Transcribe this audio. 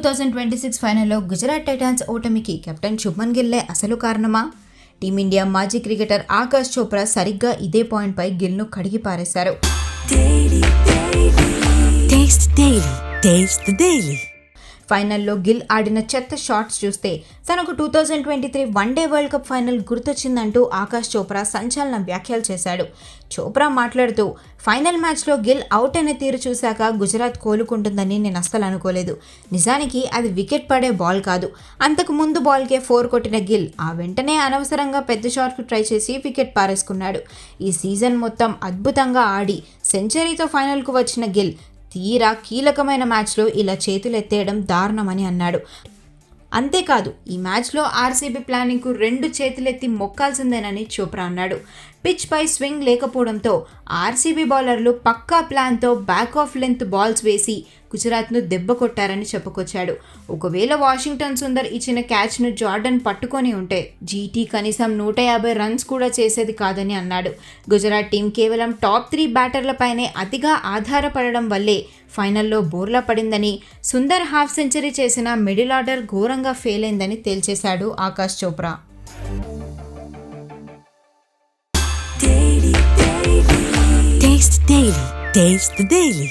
2026 ఫైనల్లో గుజరాత్ టైటాన్స్ ఓటమికి కెప్టెన్ శుభ్మన్ గిల్లే అసలు కారణమా? టీమిండియా మాజీ క్రికెటర్ ఆకాష్ చోప్రా సరిగ్గా ఇదే పాయింట్పై గిల్ను కడిగి పారేశారు. ఫైనల్లో గిల్ ఆడిన చెత్త షాట్స్ చూస్తే తనకు 2023 వన్డే వరల్డ్ కప్ ఫైనల్ గుర్తొచ్చిందంటూ ఆకాష్ చోప్రా సంచలన వ్యాఖ్యలు చేశాడు. చోప్రా మాట్లాడుతూ, ఫైనల్ మ్యాచ్లో గిల్ అవుట్ అయిన తీరు చూశాక గుజరాత్ కోలుకుంటుందని నేను అస్సలు అనుకోలేదు. నిజానికి అది వికెట్ పడే బాల్ కాదు. అంతకు ముందు బాల్కే 4 కొట్టిన గిల్ ఆ వెంటనే అనవసరంగా పెద్ద షాట్కు ట్రై చేసి వికెట్ పారేసుకున్నాడు. ఈ సీజన్ మొత్తం అద్భుతంగా ఆడి సెంచరీతో ఫైనల్కు వచ్చిన గిల్ తీరా కీలకమైన మ్యాచ్లో ఇలా చేతులెత్తేయడం దారుణమని అన్నాడు. అంతేకాదు, ఈ మ్యాచ్లో ఆర్సీబీ ప్లానింగ్కు 2 చేతులెత్తి మొక్కాల్సిందేనని చోప్రా అన్నాడు. పిచ్ పై స్వింగ్ లేకపోవడంతో ఆర్సీబీ బౌలర్లు పక్కా ప్లాన్తో బ్యాక్ ఆఫ్ లెంత్ బాల్స్ వేసి గుజరాత్ను దెబ్బ కొట్టారని చెప్పుకొచ్చాడు. ఒకవేళ వాషింగ్టన్ సుందర్ ఇచ్చిన క్యాచ్ను జార్డన్ పట్టుకొని ఉంటే జీటీ కనీసం 150 రన్స్ కూడా చేసేది కాదని అన్నాడు. గుజరాత్ టీం కేవలం టాప్ 3 బ్యాటర్లపైనే అతిగా ఆధారపడడం వల్లే ఫైనల్లో బోర్లా పడిందని, సుందర్ హాఫ్ సెంచరీ చేసిన మిడిల్ ఆర్డర్ ఘోరంగా ఫెయిల్ అయిందని తేల్చేశాడు Akash Chopra. Taste the Daily.